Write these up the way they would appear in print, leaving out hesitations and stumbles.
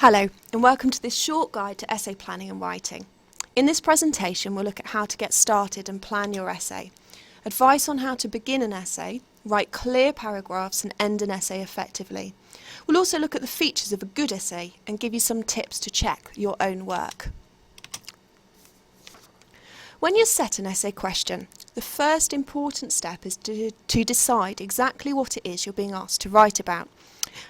Hello, and welcome to this short guide to essay planning and writing. In this presentation, we'll look at how to get started and plan your essay, advice on how to begin an essay, write clear paragraphs and end an essay effectively. We'll also look at the features of a good essay and give you some tips to check your own work. When you set an essay question, the first important step is to decide exactly what it is you're being asked to write about.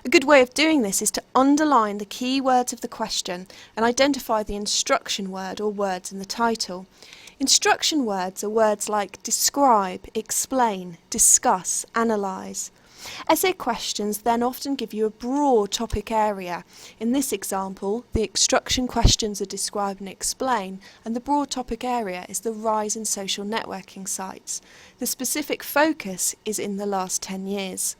A good way of doing this is to underline the key words of the question and identify the instruction word or words in the title. Instruction words are words like describe, explain, discuss, analyse. Essay questions then often give you a broad topic area. In this example, the instruction questions are describe and explain, and the broad topic area is the rise in social networking sites. The specific focus is in the last 10 years.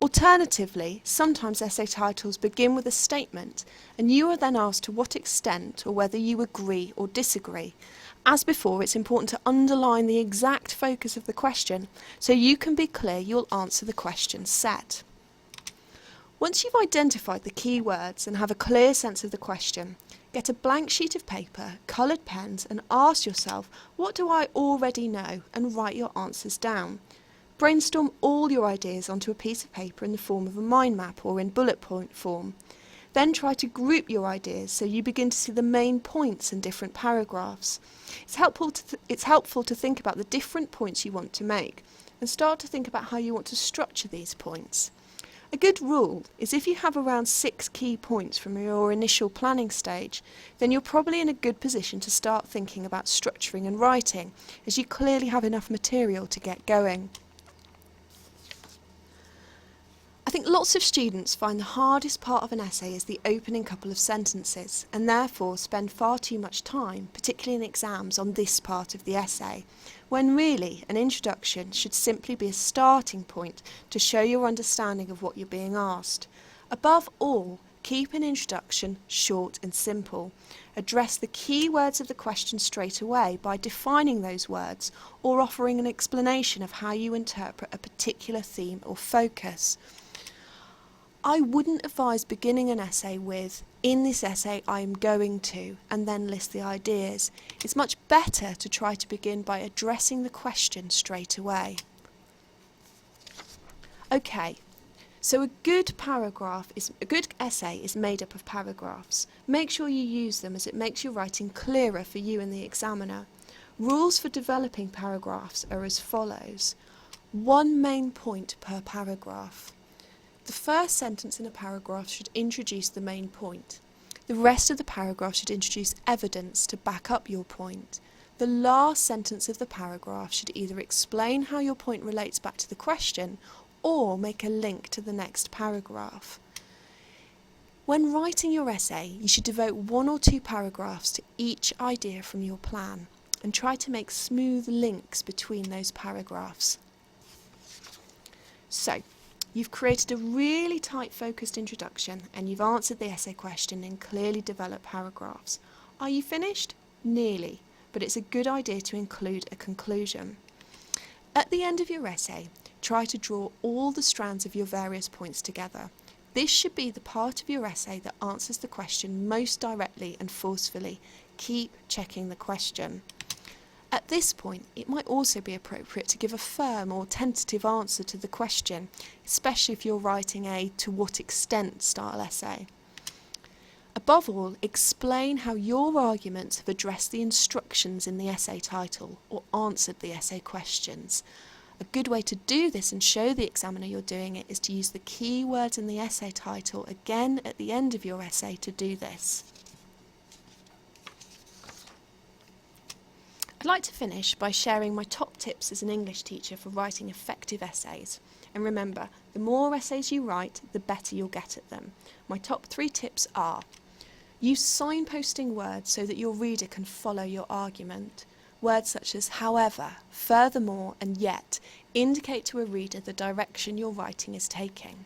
Alternatively, sometimes essay titles begin with a statement, and you are then asked to what extent or whether you agree or disagree. As before, it's important to underline the exact focus of the question so you can be clear you'll answer the question set. Once you've identified the key words and have a clear sense of the question, get a blank sheet of paper, coloured pens, and ask yourself, what do I already know, and write your answers down. Brainstorm all your ideas onto a piece of paper in the form of a mind map or in bullet point form. Then try to group your ideas so you begin to see the main points in different paragraphs. It's helpful to think about the different points you want to make and start to think about how you want to structure these points. A good rule is if you have around 6 key points from your initial planning stage, then you're probably in a good position to start thinking about structuring and writing, as you clearly have enough material to get going. I think lots of students find the hardest part of an essay is the opening couple of sentences, and therefore spend far too much time, particularly in exams, on this part of the essay, when really an introduction should simply be a starting point to show your understanding of what you're being asked. Above all, keep an introduction short and simple. Address the key words of the question straight away by defining those words or offering an explanation of how you interpret a particular theme or focus. I wouldn't advise beginning an essay with, in this essay I am going to, and then list the ideas. It's much better to try to begin by addressing the question straight away. Okay, so a good essay is made up of paragraphs. Make sure you use them as it makes your writing clearer for you and the examiner. Rules for developing paragraphs are as follows. 1 main point per paragraph. The first sentence in a paragraph should introduce the main point. The rest of the paragraph should introduce evidence to back up your point. The last sentence of the paragraph should either explain how your point relates back to the question or make a link to the next paragraph. When writing your essay, you should devote 1 or 2 paragraphs to each idea from your plan and try to make smooth links between those paragraphs. So, you've created a really tight focused introduction and you've answered the essay question in clearly developed paragraphs. Are you finished? Nearly, but it's a good idea to include a conclusion. At the end of your essay, try to draw all the strands of your various points together. This should be the part of your essay that answers the question most directly and forcefully. Keep checking the question. At this point, it might also be appropriate to give a firm or tentative answer to the question, especially if you're writing a to what extent style essay. Above all, explain how your arguments have addressed the instructions in the essay title or answered the essay questions. A good way to do this and show the examiner you're doing it is to use the key words in the essay title again at the end of your essay to do this. I'd like to finish by sharing my top tips as an English teacher for writing effective essays. And remember, the more essays you write, the better you'll get at them. My top 3 tips are: use signposting words so that your reader can follow your argument. Words such as however, furthermore, and yet indicate to a reader the direction your writing is taking.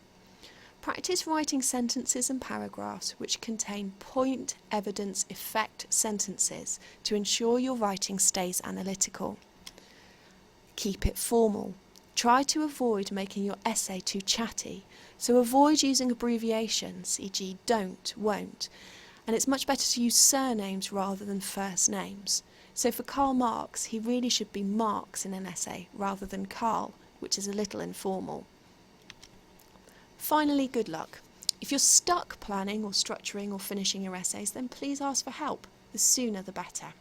Practice writing sentences and paragraphs which contain point, evidence, effect sentences to ensure your writing stays analytical. Keep it formal. Try to avoid making your essay too chatty. So avoid using abbreviations, e.g. don't, won't, and it's much better to use surnames rather than first names. So for Karl Marx, he really should be Marx in an essay rather than Karl, which is a little informal. Finally, good luck. If you're stuck planning or structuring or finishing your essays, then please ask for help. The sooner the better.